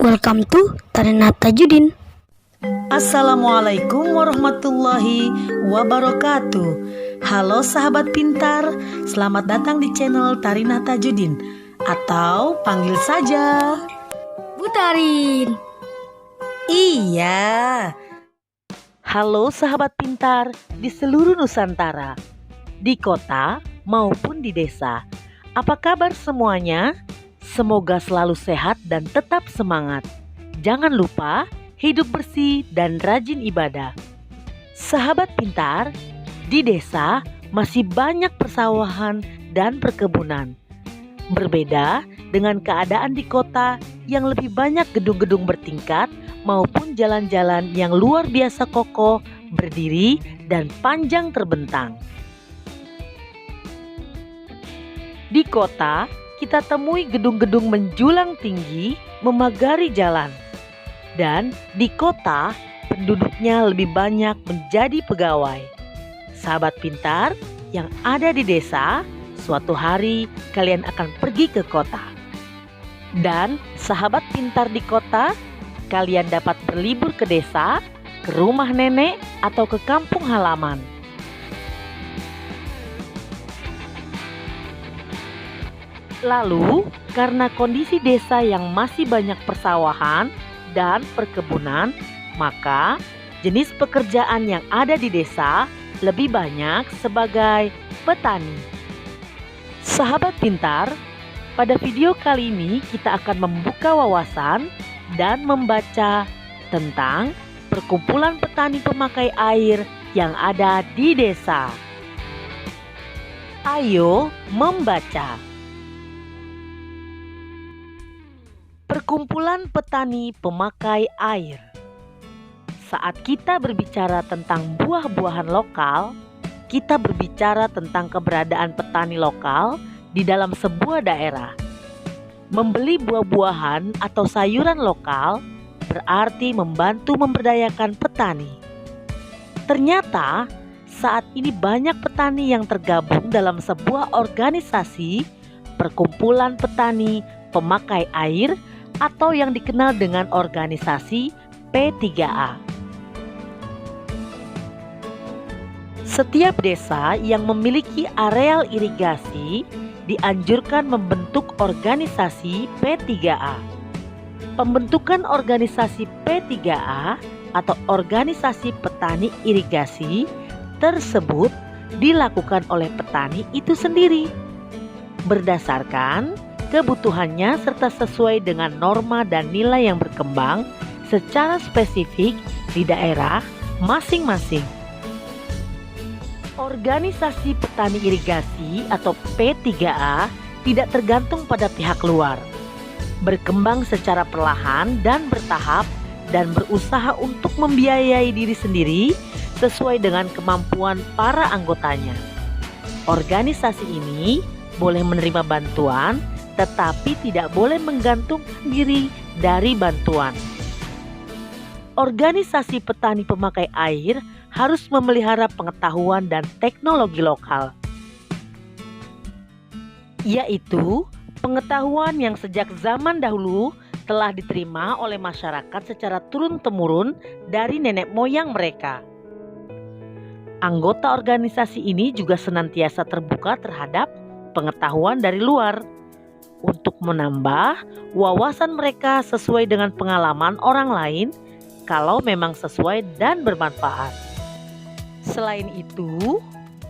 Welcome to Tarina Tajudin. Assalamualaikum warahmatullahi wabarakatuh. Halo sahabat pintar, selamat datang di channel Tarina Tajudin, atau panggil saja Bu Tarin. Iya. Halo sahabat pintar di seluruh Nusantara, di kota maupun di desa. Apa kabar semuanya? Semoga selalu sehat dan tetap semangat. Jangan lupa hidup bersih dan rajin ibadah. Sahabat pintar, di desa masih banyak persawahan dan perkebunan. Berbeda dengan keadaan di kota yang lebih banyak gedung-gedung bertingkat maupun jalan-jalan yang luar biasa kokoh, berdiri, dan panjang terbentang. Di kota, kita temui gedung-gedung menjulang tinggi memagari jalan. Dan di kota, penduduknya lebih banyak menjadi pegawai. Sahabat pintar yang ada di desa, suatu hari kalian akan pergi ke kota. Dan sahabat pintar di kota, kalian dapat berlibur ke desa, ke rumah nenek, atau ke kampung halaman. Lalu, karena kondisi desa yang masih banyak persawahan dan perkebunan, maka jenis pekerjaan yang ada di desa lebih banyak sebagai petani. Sahabat pintar, pada video kali ini kita akan membuka wawasan dan membaca tentang perkumpulan petani pemakai air yang ada di desa. Ayo membaca. Perkumpulan petani pemakai air. Saat kita berbicara tentang buah-buahan lokal, kita berbicara tentang keberadaan petani lokal di dalam sebuah daerah. Membeli buah-buahan atau sayuran lokal berarti membantu memberdayakan petani. Ternyata, saat ini banyak petani yang tergabung dalam sebuah organisasi, perkumpulan petani pemakai air, atau yang dikenal dengan organisasi P3A. Setiap desa yang memiliki areal irigasi dianjurkan membentuk organisasi P3A. Pembentukan organisasi P3A atau organisasi petani irigasi tersebut dilakukan oleh petani itu sendiri berdasarkan kebutuhannya serta sesuai dengan norma dan nilai yang berkembang secara spesifik di daerah masing-masing. Organisasi petani irigasi atau P3A tidak tergantung pada pihak luar. Berkembang secara perlahan dan bertahap dan berusaha untuk membiayai diri sendiri sesuai dengan kemampuan para anggotanya. Organisasi ini boleh menerima bantuan tetapi tidak boleh menggantungkan diri dari bantuan. Organisasi petani pemakai air harus memelihara pengetahuan dan teknologi lokal, yaitu pengetahuan yang sejak zaman dahulu telah diterima oleh masyarakat secara turun-temurun dari nenek moyang mereka. Anggota organisasi ini juga senantiasa terbuka terhadap pengetahuan dari luar, untuk menambah wawasan mereka sesuai dengan pengalaman orang lain kalau memang sesuai dan bermanfaat. Selain itu,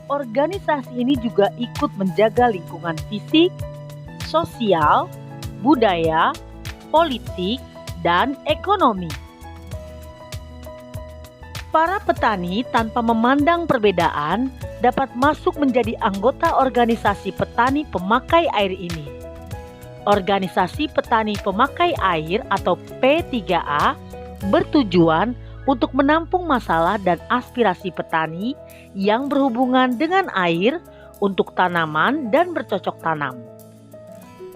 organisasi ini juga ikut menjaga lingkungan fisik, sosial, budaya, politik, dan ekonomi. Para petani tanpa memandang perbedaan dapat masuk menjadi anggota organisasi petani pemakai air ini. Organisasi Petani Pemakai Air atau P3A bertujuan untuk menampung masalah dan aspirasi petani yang berhubungan dengan air untuk tanaman dan bercocok tanam.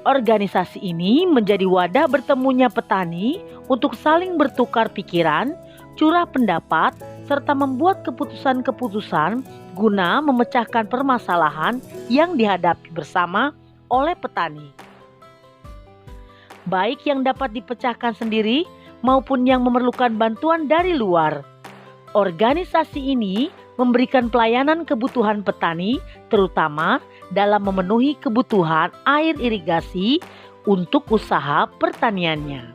Organisasi ini menjadi wadah bertemunya petani untuk saling bertukar pikiran, curah pendapat, serta membuat keputusan-keputusan guna memecahkan permasalahan yang dihadapi bersama oleh petani. baik yang dapat dipecahkan sendiri maupun yang memerlukan bantuan dari luar. Organisasi ini memberikan pelayanan kebutuhan petani, terutama dalam memenuhi kebutuhan air irigasi untuk usaha pertaniannya.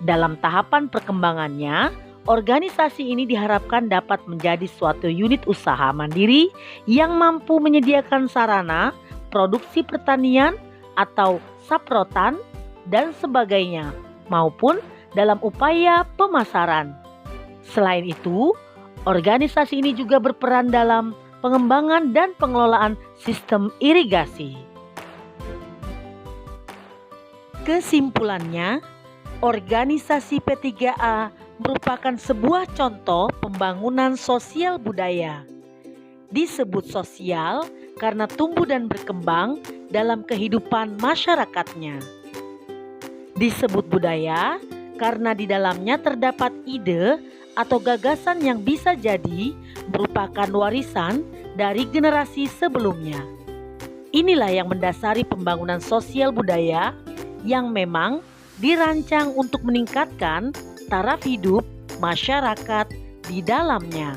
Dalam tahapan perkembangannya, organisasi ini diharapkan dapat menjadi suatu unit usaha mandiri yang mampu menyediakan sarana, produksi pertanian atau saprotan, dan sebagainya, maupun dalam upaya pemasaran. Selain itu, organisasi ini juga berperan dalam pengembangan dan pengelolaan sistem irigasi. Kesimpulannya, organisasi P3A merupakan sebuah contoh pembangunan sosial budaya. Disebut sosial karena tumbuh dan berkembang dalam kehidupan masyarakatnya. Disebut budaya karena di dalamnya terdapat ide atau gagasan yang bisa jadi merupakan warisan dari generasi sebelumnya. Inilah yang mendasari pembangunan sosial budaya yang memang dirancang untuk meningkatkan taraf hidup masyarakat di dalamnya.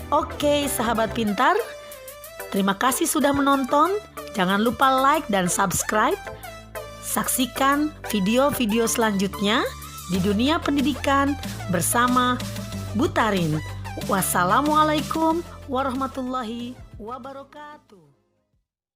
Oke, sahabat pintar, terima kasih sudah menonton. Jangan lupa like dan subscribe. Saksikan video-video selanjutnya di dunia pendidikan bersama Bu Tarin. Wassalamualaikum warahmatullahi wabarakatuh.